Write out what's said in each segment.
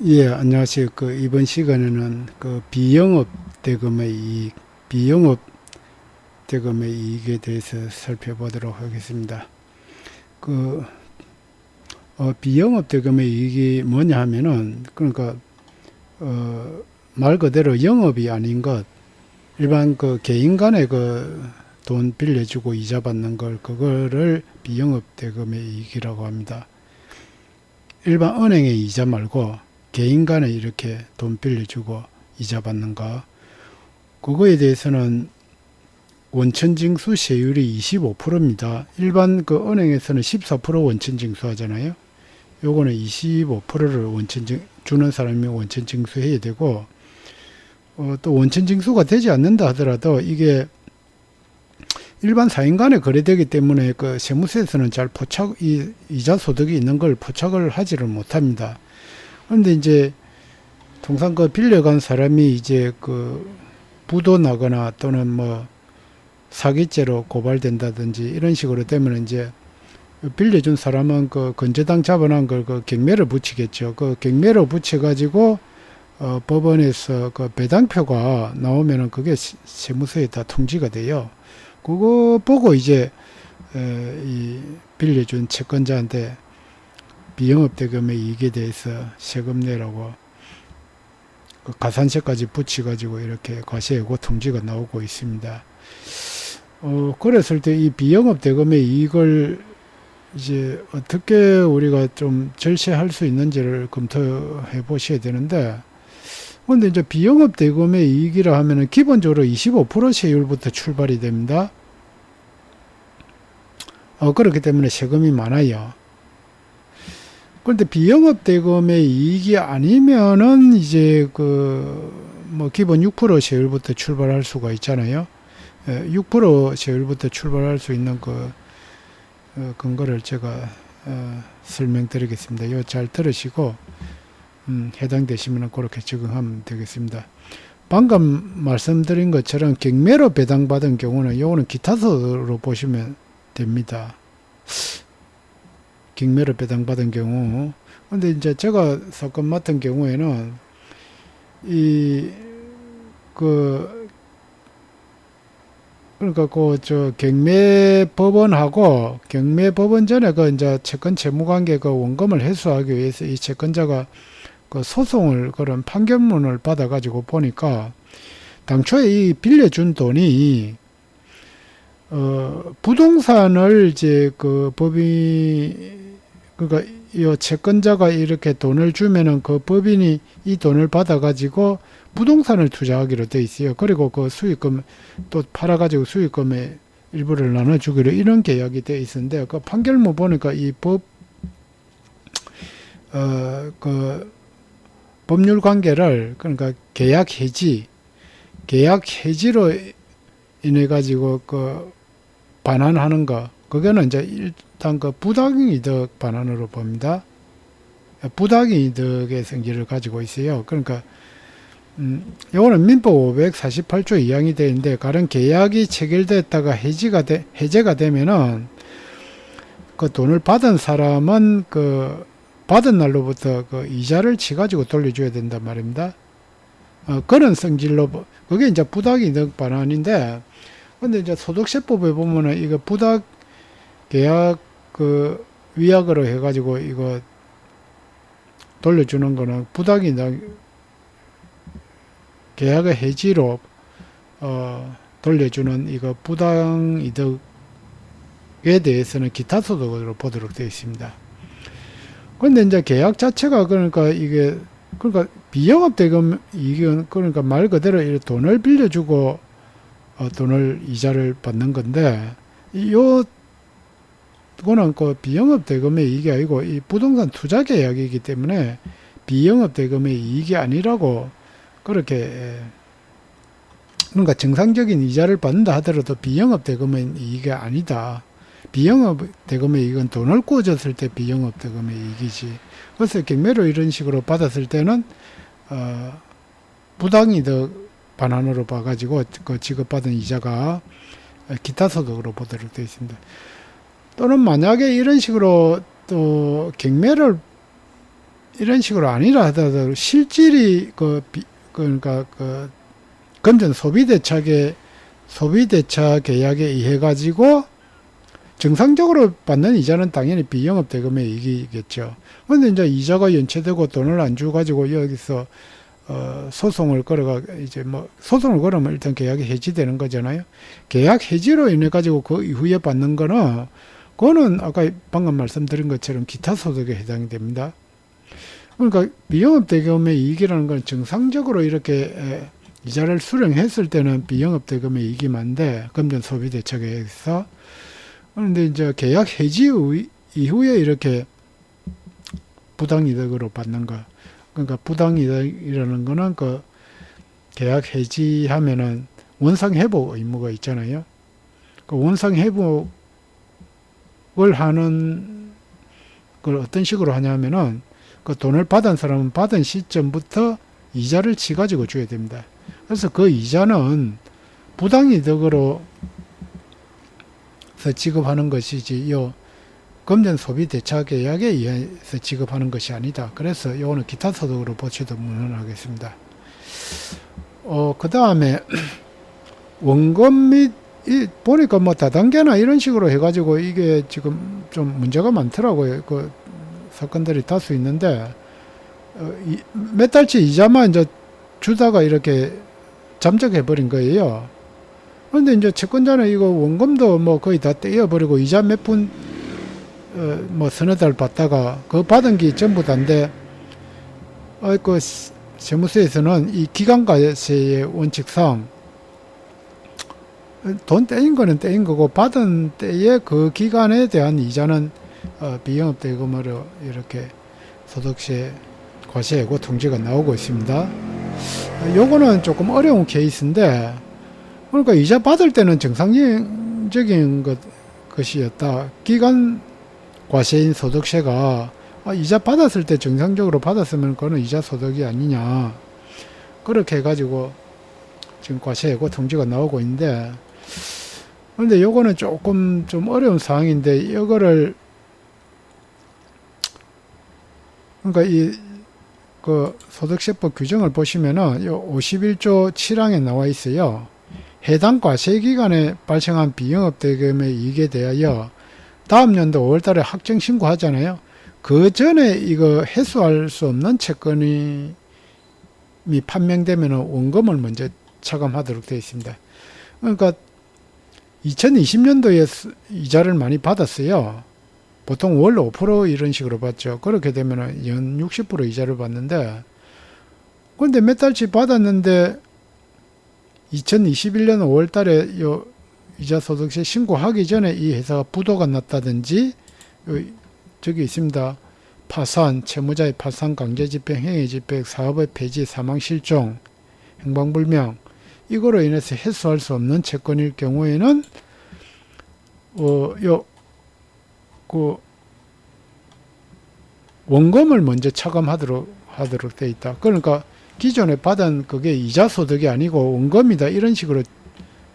예, 안녕하세요. 이번 시간에는 비영업 대금의 이익, 비영업 대금의 이익에 대해서 살펴보도록 하겠습니다. 그, 비영업 대금의 이익이 뭐냐 하면은, 말 그대로 영업이 아닌 것, 일반 개인 간에 돈 빌려주고 이자 받는 그거를 비영업 대금의 이익이라고 합니다. 일반 은행의 이자 말고 개인 간에 이렇게 돈 빌려주고 이자 받는 거, 그거에 대해서는 원천징수 세율이 25%입니다. 일반 은행에서는 14% 원천징수 하잖아요. 요거는 25%를 주는 사람이 원천징수해야 되고, 또 원천징수가 되지 않는다 하더라도 이게 일반 사인 간에 거래되기 때문에 세무서에서는 잘 이자 소득이 있는 걸 포착을 하지를 못합니다. 그런데 이제 통상 빌려간 사람이 이제 부도 나거나 또는 뭐 사기죄로 고발된다든지 이런 식으로 되면 이제 빌려준 사람은 건재당 잡아놓은 걸 경매를 붙이겠죠. 경매로 붙여가지고 법원에서 배당표가 나오면은 그게 세무서에 다 통지가 돼요. 그거 보고 이제 이 빌려준 채권자한테 비영업 대금의 이익에 대해서 세금 내라고 가산세까지 붙여가지고 이렇게 과세예고 통지가 나오고 있습니다. 그랬을 때 이 비영업 대금의 이익을 이제 어떻게 우리가 좀 절세할 수 있는지를 검토해 보셔야 되는데, 근데 이제 비영업 대금의 이익이라 하면은 기본적으로 25% 세율부터 출발이 됩니다. 그렇기 때문에 세금이 많아요. 그런데 비영업 대금의 이익이 아니면은 이제 뭐 기본 6% 세율부터 출발할 수가 있잖아요. 6% 세율부터 출발할 수 있는 근거를 제가 설명드리겠습니다. 이거 잘 들으시고 해당되시면 그렇게 적용하면 되겠습니다. 방금 말씀드린 것처럼 경매로 배당받은 경우는 요거는 기타서로 보시면 됩니다. 경매로 배당받은 경우. 근데 이제 제가 사건 맡은 경우에는 그러니까 경매 법원 전에 이제 채권 채무 관계 원금을 해소하기 위해서 이 채권자가 소송을 그런 판결문을 받아가지고 보니까 당초에 이 빌려준 돈이 부동산을 이제 그러니까 이 채권자가 이렇게 돈을 주면은 법인이 이 돈을 받아가지고 부동산을 투자하기로 돼 있어요. 그리고 수익금 또 팔아가지고 수익금의 일부를 나눠주기로 이런 계약이 돼 있었는데 판결문 보니까 법률 관계를 그러니까 계약 해지로 인해 가지고 반환하는 거, 그거는 이제 일단 부당이득 반환으로 봅니다. 부당이득의 성질을 가지고 있어요. 그러니까 요거는 민법 548조 2항이 되어 있는데, 가령 계약이 체결됐다가 해제가 되면은 돈을 받은 사람은 받은 날로부터 이자를 치가지고 돌려줘야 된단 말입니다. 그런 성질로 그게 이제 부당이득 반환인데, 근데 이제 소득세법에 보면은 이거 부당 계약 위약으로 해가지고 이거 돌려주는 거는 부당이득 계약의 해지로 돌려주는 이거 부당이득에 대해서는 기타 소득으로 보도록 되어 있습니다. 그런데 이제 계약 자체가 그러니까 비영업 대금 이익은 그러니까 말 그대로 돈을 빌려주고 이자를 받는 건데, 이거는 비영업 대금의 이익이 아니고 이 부동산 투자 계약이기 때문에 비영업 대금의 이익이 아니라고 그렇게, 그러니까 정상적인 이자를 받는다 하더라도 비영업 대금의 이익이 아니다. 비영업 대금의 이익은 돈을 꾸어줬을 때 비영업 대금의 이익이지. 그래서 경매로 이런 식으로 받았을 때는 부당이득 반환으로 봐가지고 지급받은 이자가 기타 소득으로 보도록 되어 있습니다. 또는 만약에 이런 식으로 또 경매를 이런 식으로 아니라 하더라도 실질이 그러니까 금전 소비대차 계약에 의해 가지고 정상적으로 받는 이자는 당연히 비영업 대금의 이익이겠죠. 그런데 이제 이자가 연체되고 돈을 안 주 가지고 여기서 소송을 걸어가 이제 뭐 소송을 걸으면 일단 계약이 해지되는 거잖아요. 계약 해지로 인해 가지고 그 이후에 받는 거는 그거는 아까 방금 말씀드린 것처럼 기타 소득에 해당이 됩니다. 그러니까 비영업 대금의 이익이라는 건 정상적으로 이렇게 이자를 수령했을 때는 비영업 대금의 이익이 많은데 금전 소비 대책에서 그런데 이제 계약 해지 이후에 이렇게 부당이득으로 받는 거. 그러니까 부당이득이라는 거는 그 계약 해지하면은 원상 회복 의무가 있잖아요. 그 원상 회복을 하는 걸 어떤 식으로 하냐면은 그 돈을 받은 사람은 받은 시점부터 이자를 치 가지고 줘야 됩니다. 그래서 그 이자는 부당이득으로 지급하는 것이지 요 금전 소비 대차 계약에 의해서 지급하는 것이 아니다. 그래서 요거는 기타 소득으로 보셔도 무난하겠습니다. 그 다음에 원금 및 보니까 뭐 다단계나 이런 식으로 해가지고 이게 지금 좀 문제가 많더라고요. 그 사건들이 다수 있는데 몇 달치 이자만 이제 주다가 이렇게 잠적해버린 거예요. 그런데 이제 채권자는 이거 원금도 뭐 거의 다 떼어버리고 이자 몇 푼 뭐 서너 달 받다가 그 받은 게 전부 다인데 그 세무서에서는 이 기간과세의 원칙상 돈 떼인 거는 떼인 거고 받은 때에 그 기간에 대한 이자는 비영업 대금으로 이렇게 소득세 과세하고 통지가 나오고 있습니다. 요거는 조금 어려운 케이스인데 그러니까 이자 받을 때는 정상적인 것이었다. 기간 과세인 소득세가 이자 받았을 때 정상적으로 받았으면 그거는 이자 소득이 아니냐. 그렇게 해가지고 지금 과세하고 통지가 나오고 있는데 그런데 요거는 조금 좀 어려운 상황인데 이거를 그러니까 그 소득세법 규정을 보시면은 요 51조 7항에 나와 있어요. 해당 과세 기간에 발생한 비영업 대금의 이익에 대하여 다음 연도 5월 달에 확정 신고하잖아요. 그 전에 이거 해소할 수 없는 채권이 판명되면 원금을 먼저 차감하도록 되어 있습니다. 그러니까 2020년도에 이자를 많이 받았어요. 보통 월 5% 이런 식으로 받죠. 그렇게 되면 연 60% 이자를 받는데 그런데 몇 달치 받았는데 2021년 5월 달에 요 이자 소득세 신고하기 전에 이 회사가 부도가 났다든지 저기 있습니다. 파산, 채무자의 파산, 강제집행, 행위집행, 사업의 폐지, 사망, 실종, 행방불명 이거로 인해서 해소할 수 없는 채권일 경우에는 원금을 먼저 차감하도록 되어 있다. 그러니까 기존에 받은 그게 이자 소득이 아니고 원금이다 이런 식으로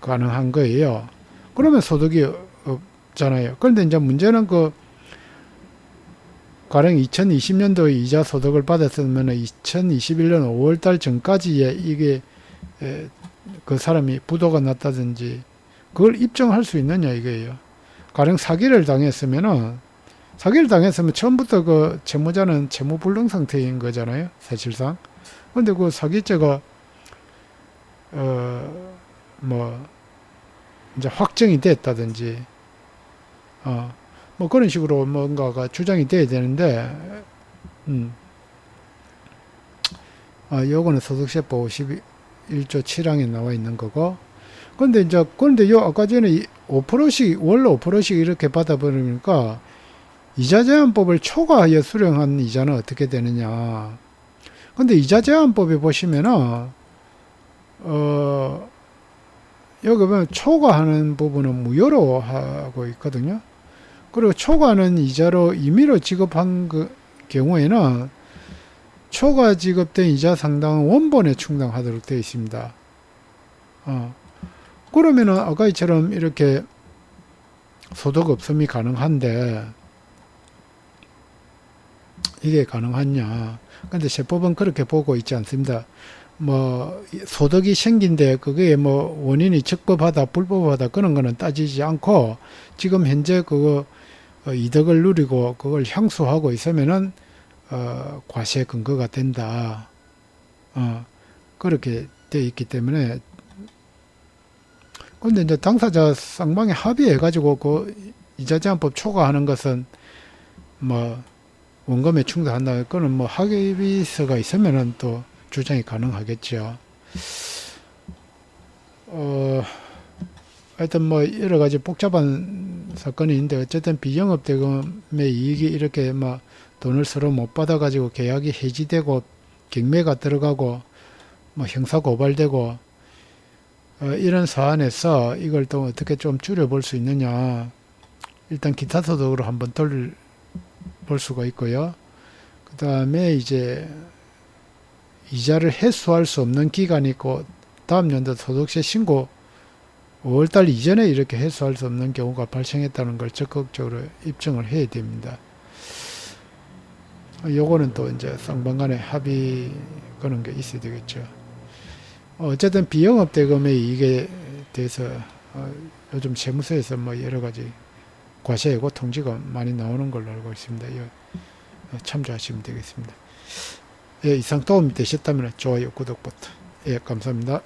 가능한 거예요. 그러면 소득이 없잖아요. 그런데 이제 문제는 가령 2020년도에 이자 소득을 받았으면 2021년 5월달 전까지에 이게 그 사람이 부도가 났다든지 그걸 입증할 수 있느냐 이거예요. 가령 사기를 당했으면 처음부터 그 채무자는 채무불능 상태인 거잖아요. 사실상. 근데 그 사기죄가 이제 확정이 됐다든지 뭐 그런 식으로 뭔가가 주장이 돼야 되는데 요거는 소득세법 51조 7항에 나와 있는 거고 그런데 요 아까 전에 5%씩 월 5%씩 이렇게 받아버리니까 이자제한법을 초과하여 수령한 이자는 어떻게 되느냐. 근데 이자제한법에 보시면은 여기 보면 초과하는 부분은 무효로 하고 있거든요. 그리고 초과는 이자로 임의로 지급한 경우에는 초과 지급된 이자 상당은 원본에 충당하도록 되어 있습니다. 그러면은 아까처럼 이렇게 소득 없음이 가능한데 이게 가능하냐. 근데 세법은 그렇게 보고 있지 않습니다. 뭐 소득이 생긴데 그게 뭐 원인이 적법하다 불법하다 그런 거는 따지지 않고 지금 현재 그거 이득을 누리고 그걸 향수하고 있으면은 과세 근거가 된다. 그렇게 돼 있기 때문에. 근데 이제 당사자 쌍방이 합의해가지고 그 이자제한법 초과하는 것은 뭐 원금에 충당한다. 그거는 뭐 합의서가 있으면은 또 주장이 가능하겠죠. 하여튼 뭐 여러 가지 복잡한 사건이 있는데 어쨌든 비영업대금의 이익이 이렇게 막 돈을 서로 못 받아가지고 계약이 해지되고 경매가 들어가고 뭐 형사 고발되고 이런 사안에서 이걸 또 어떻게 좀 줄여볼 수 있느냐. 일단 기타 소득으로 한번 돌볼 수가 있고요. 그 다음에 이제 이자를 회수할 수 없는 기간이 있고 다음 연도 소득세 신고 5월달 이전에 이렇게 회수할 수 없는 경우가 발생했다는 걸 적극적으로 입증을 해야 됩니다. 요거는 또 이제 쌍방 간에 합의 그런 게 있어야 되겠죠. 어쨌든 비영업 대금의 이익에 대해서 요즘 세무서에서 뭐 여러 가지 과세 예고 통지가 많이 나오는 걸로 알고 있습니다. 참조하시면 되겠습니다. 예, 이상 도움이 되셨다면 좋아요, 구독 버튼. 예, 감사합니다.